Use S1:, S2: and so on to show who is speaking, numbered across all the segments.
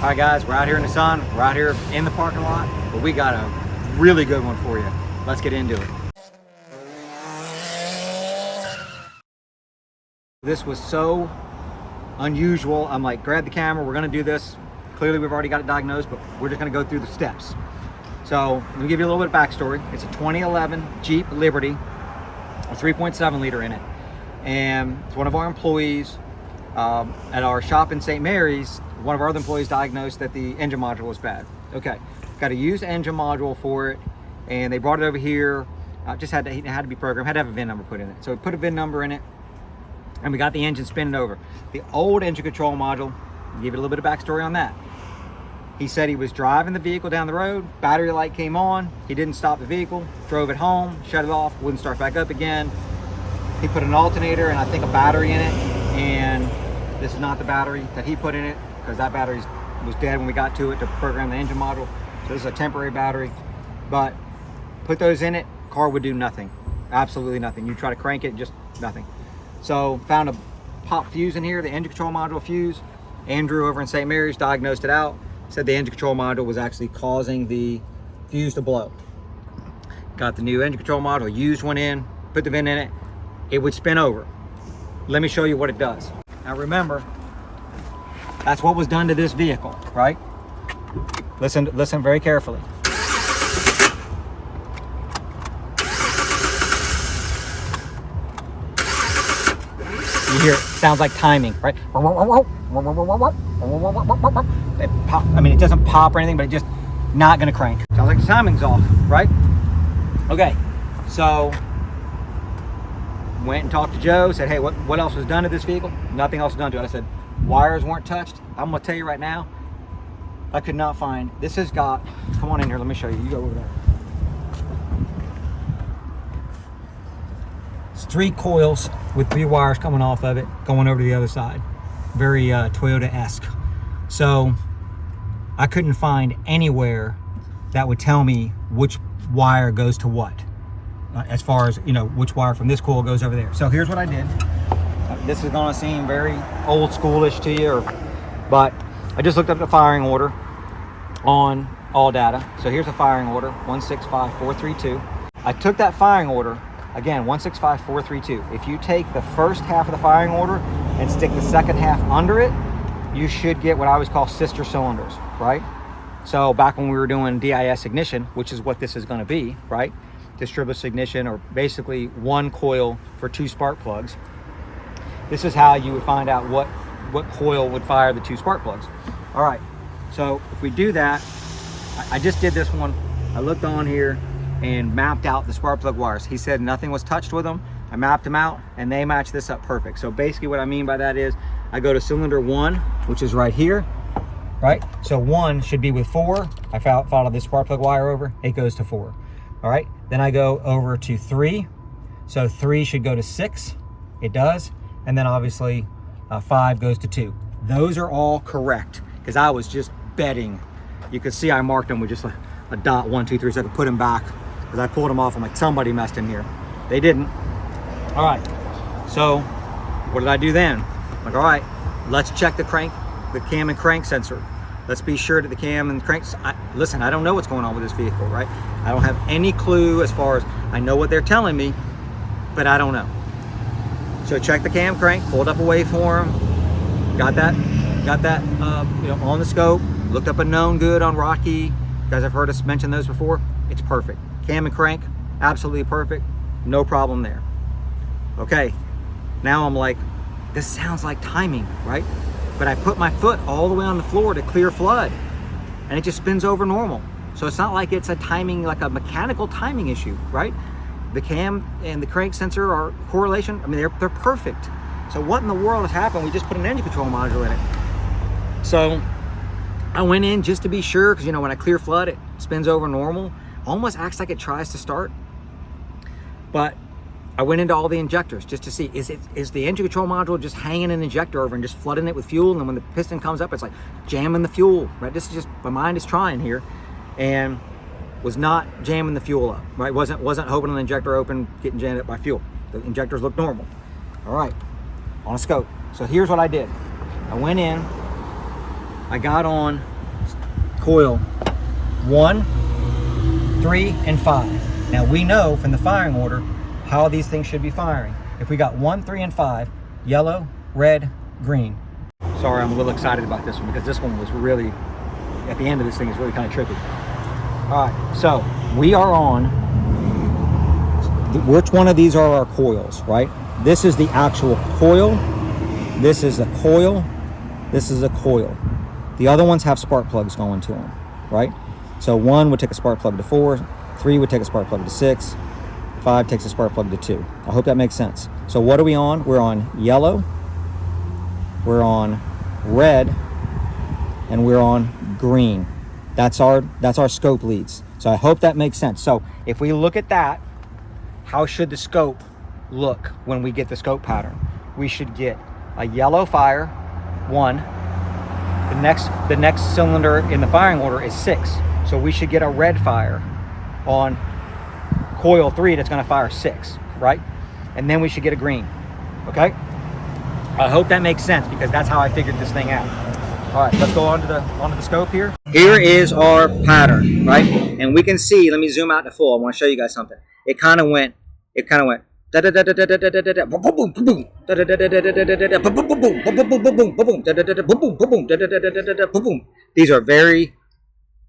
S1: All right, guys, we're out here in the sun. We're out here in the parking lot, but we got a really good one for you. Let's get into it. This was so unusual. I'm like, grab the camera, we're gonna do this. Clearly we've already got it diagnosed, but we're just gonna go through the steps. So let me give you a little bit of backstory. It's a 2011 Jeep Liberty, a 3.7 liter in it. And it's one of our employees at our shop in St. Mary's. One of our other employees diagnosed that the engine module was bad. Okay, got a used engine module for it, and they brought it over here. It had to be programmed, had to have a VIN number put in it. So we put a VIN number in it, and we got the engine spinning over. The old engine control module, I'll give you a little bit of backstory on that. He said he was driving the vehicle down the road, battery light came on, he didn't stop the vehicle, drove it home, shut it off, wouldn't start back up again. He put an alternator and I think a battery in it, and this is not the battery that he put in it, because that battery was dead when we got to it to program the engine module. So this is a temporary battery, but put those in it, car would do nothing, absolutely nothing. You try to crank it, just nothing. So found a pop fuse in here, the engine control module fuse. Andrew over in St. Mary's diagnosed it out, said the engine control module was actually causing the fuse to blow. Got the new engine control module, used one in, put the VIN in it, it would spin over. Let me show you what it does. Now remember, that's what was done to this vehicle, right? Listen very carefully. You hear it, sounds like timing, right? It pop, I mean, it doesn't pop or anything, but it just not gonna crank. Sounds like the timing's off, right? Okay, so went and talked to Joe, said, hey, what else was done to this vehicle? Nothing else was done to it. I said, wires weren't touched. I'm gonna tell you right now, I could not find, this has got, come on in here, let me show you, you go over there. It's 3 coils with 3 wires coming off of it, going over to the other side. Very Toyota-esque. So I couldn't find anywhere that would tell me which wire goes to what. As far as, you know, which wire from this coil goes over there. So here's what I did. This is gonna seem very old schoolish to you, but I just looked up the firing order on all data. So here's the firing order, 165432. I took that firing order, again, 165432. If you take the first half of the firing order and stick the second half under it, you should get what I always call sister cylinders, right? So back when we were doing DIS ignition, which is what this is gonna be, right? Distributed ignition, or basically 1 coil for 2 spark plugs. This is how you would find out what coil would fire the 2 spark plugs. All right, so if we do that, I just did this one. I looked on here and mapped out the spark plug wires. He said nothing was touched with them. I mapped them out and they match this up perfect. So basically what I mean by that is I go to cylinder 1, which is right here, right? So 1 should be with 4. I followed this spark plug wire over, it goes to 4. All right, then I go over to 3. So 3 should go to 6, it does. And then obviously 5 goes to 2. Those are all correct, because I was just betting. You could see I marked them with just a dot, 1, 2, 3, so I could put them back, because I pulled them off. I'm like, somebody messed in here. They didn't. All right, so what did I do then? I'm like, all right, let's check the cam and crank sensor. Let's be sure that the cam and cranks, listen, I don't know what's going on with this vehicle, right? I don't have any clue as far as, I know what they're telling me, but I don't know. So check the cam crank, pulled up a waveform, got that you know, on the scope, looked up a known good on Rocky. You guys have heard us mention those before. It's perfect. Cam and crank, absolutely perfect. No problem there. Okay, now I'm like, this sounds like timing, right? But I put my foot all the way on the floor to clear flood, and it just spins over normal. So it's not like it's a timing, like a mechanical timing issue, right? The cam and the crank sensor are correlation. I mean, they're perfect. So what in the world has happened? We just put an engine control module in it. So I went in just to be sure, because you know, when I clear flood, it spins over normal. Almost acts like it tries to start. But I went into all the injectors just to see, is the engine control module just hanging an injector over and just flooding it with fuel, and then when the piston comes up, it's like jamming the fuel, right? This is just, my mind is trying here, and was not jamming the fuel up, right? Wasn't hoping an injector open, getting jammed up by fuel. The injectors look normal. All right, on a scope. So here's what I did. I went in, I got on coil 1, 3, and 5. Now we know from the firing order how these things should be firing. If we got 1, 3, and 5, yellow, red, green. Sorry, I'm a little excited about this one because this one was really, at the end of this thing is really kind of tricky. All right, so we are on, which one of these are our coils, right? This is the actual coil. This is a coil. This is a coil. The other ones have spark plugs going to them, right? So 1 would take a spark plug to 4, 3 would take a spark plug to 6, 5 takes a spark plug to 2. I hope that makes sense. So what are we on? We're on yellow, we're on red, and we're on green. That's our scope leads. So I hope that makes sense. So if we look at that, how should the scope look when we get the scope pattern? We should get a yellow fire, 1. The next cylinder in the firing order is 6. So we should get a red fire on coil 3 that's going to fire 6, right? And then we should get a green. Okay? I hope that makes sense because that's how I figured this thing out. All right, let's go onto the scope here. Here is our pattern, right? And we can see, let me zoom out to full. I want to show you guys something. It kind of went these are very,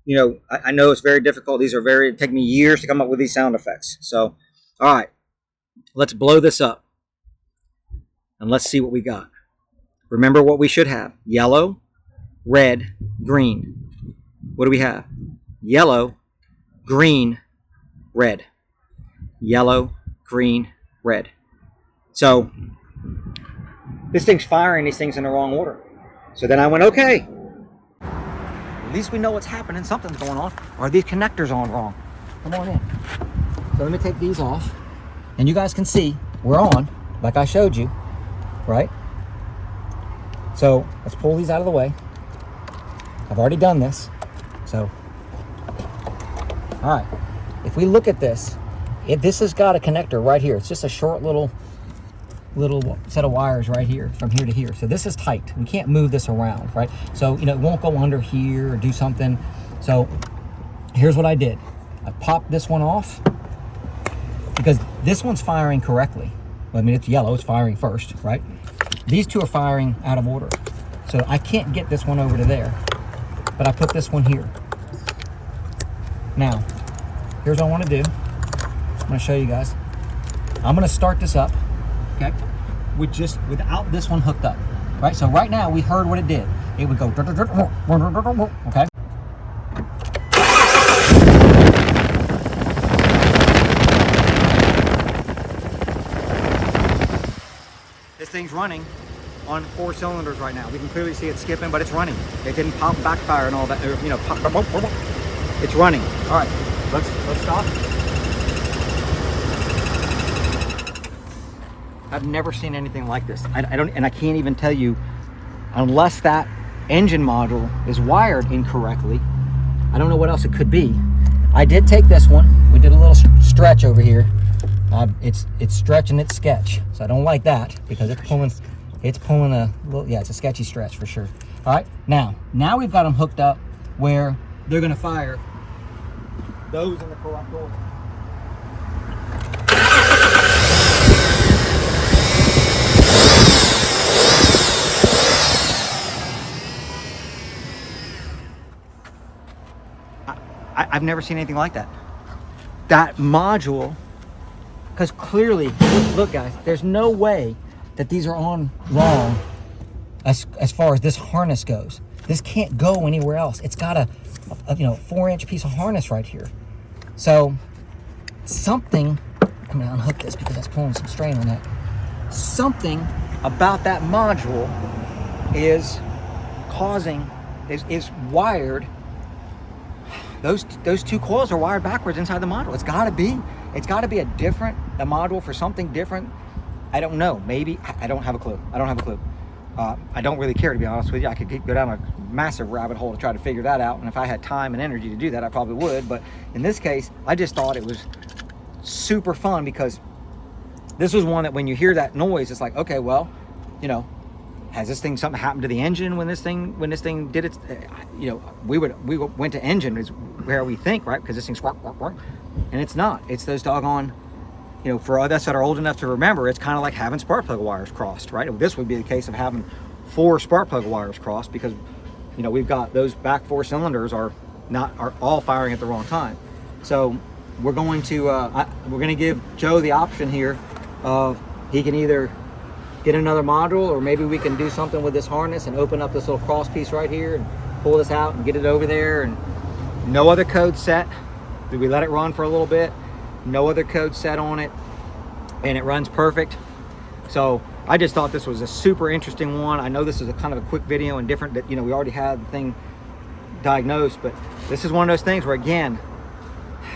S1: you know, I know it's very difficult. These are very, it take me years to come up with these sound effects. So, all right, let's blow this up and let's see what we got. Remember what we should have: yellow, red, green. What do we have? Yellow, green, red. Yellow, green, red. So this thing's firing these things in the wrong order. So then I went, okay, at least we know what's happening. Something's going on. Are these connectors on wrong? Come on in. So let me take these off. And you guys can see we're on, like I showed you, right? So let's pull these out of the way. I've already done this. So, all right. If we look at this, this has got a connector right here. It's just a short little set of wires right here from here to here. So this is tight. We can't move this around, right? So, you know, it won't go under here or do something. So here's what I did. I popped this one off because this one's firing correctly. Well, I mean, it's yellow, it's firing first, right? These two are firing out of order. So I can't get this one over to there, but I put this one here. Now, here's what I want to do. I'm going to show you guys. I'm going to start this up, okay, without this one hooked up, right? So right now we heard what it did. It would go, okay? This thing's running on 4 cylinders right now. We can clearly see it skipping, but it's running. It didn't pop backfire and all that, you know, it's running. All right, let's stop. I've never seen anything like this. I can't even tell you, unless that engine module is wired incorrectly, I don't know what else it could be. I did take this one. We did a little stretch over here. It's stretch and it's sketch. So I don't like that because it's pulling a little, yeah, it's a sketchy stretch for sure. All right, now we've got them hooked up where they're gonna fire those in the correct order. I've never seen anything like that. That module, because clearly, look guys, there's no way that these are on wrong as far as this harness goes. This can't go anywhere else. It's got a 4-inch piece of harness right here. So something, I'm gonna unhook this because that's pulling some strain on that. Something about that module is wired. Those two coils are wired backwards inside the module. It's got to be a module for something different. I don't know. Maybe I don't have a clue. I don't really care, to be honest with you. I could go down a massive rabbit hole to try to figure that out, and if I had time and energy to do that, I probably would. But in this case, I just thought it was super fun because this was one that when you hear that noise, it's like, okay, well, you know, has this thing, something happened to the engine when this thing did its, you know, we went to engine is where we think, right? Because this thing's squawk, squawk, squawk, and it's not. It's those doggone, you know, for us that are old enough to remember, it's kind of like having spark plug wires crossed, right? This would be the case of having 4 spark plug wires crossed, because, you know, we've got those back 4 cylinders are all firing at the wrong time. So we're going to give Joe the option here of, he can either get another module, or maybe we can do something with this harness and open up this little cross piece right here and pull this out and get it over there. And no other code set. Did we let it run for a little bit? No other code set on it, and it runs perfect. So I just thought this was a super interesting one. I know this is a kind of a quick video and different, that, you know, we already had the thing diagnosed, but this is one of those things where, again,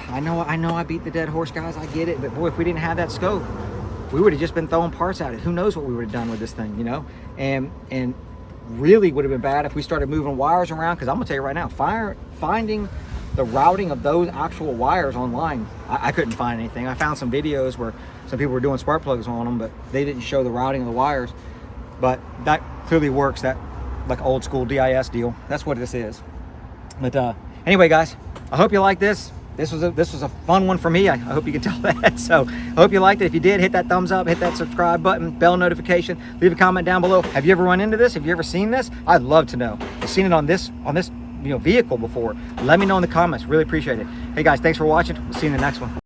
S1: I know I beat the dead horse, guys, I get it, but boy, if we didn't have that scope, we would have just been throwing parts at it. Who knows what we would have done with this thing, you know? And really would have been bad if we started moving wires around, because I'm gonna tell you right now, finding the routing of those actual wires online, I couldn't find anything. I found some videos where some people were doing spark plugs on them, but they didn't show the routing of the wires. But that clearly works, that like old school DIS deal. That's what this is. But anyway, guys, I hope you like this. This was a fun one for me. I hope you can tell that. So I hope you liked it. If you did, hit that thumbs up, hit that subscribe button, bell notification, leave a comment down below. Have you ever run into this? Have you ever seen this? I'd love to know. If you've seen it on this vehicle before, let me know in the comments. Really appreciate it. Hey guys, thanks for watching. We'll see you in the next one.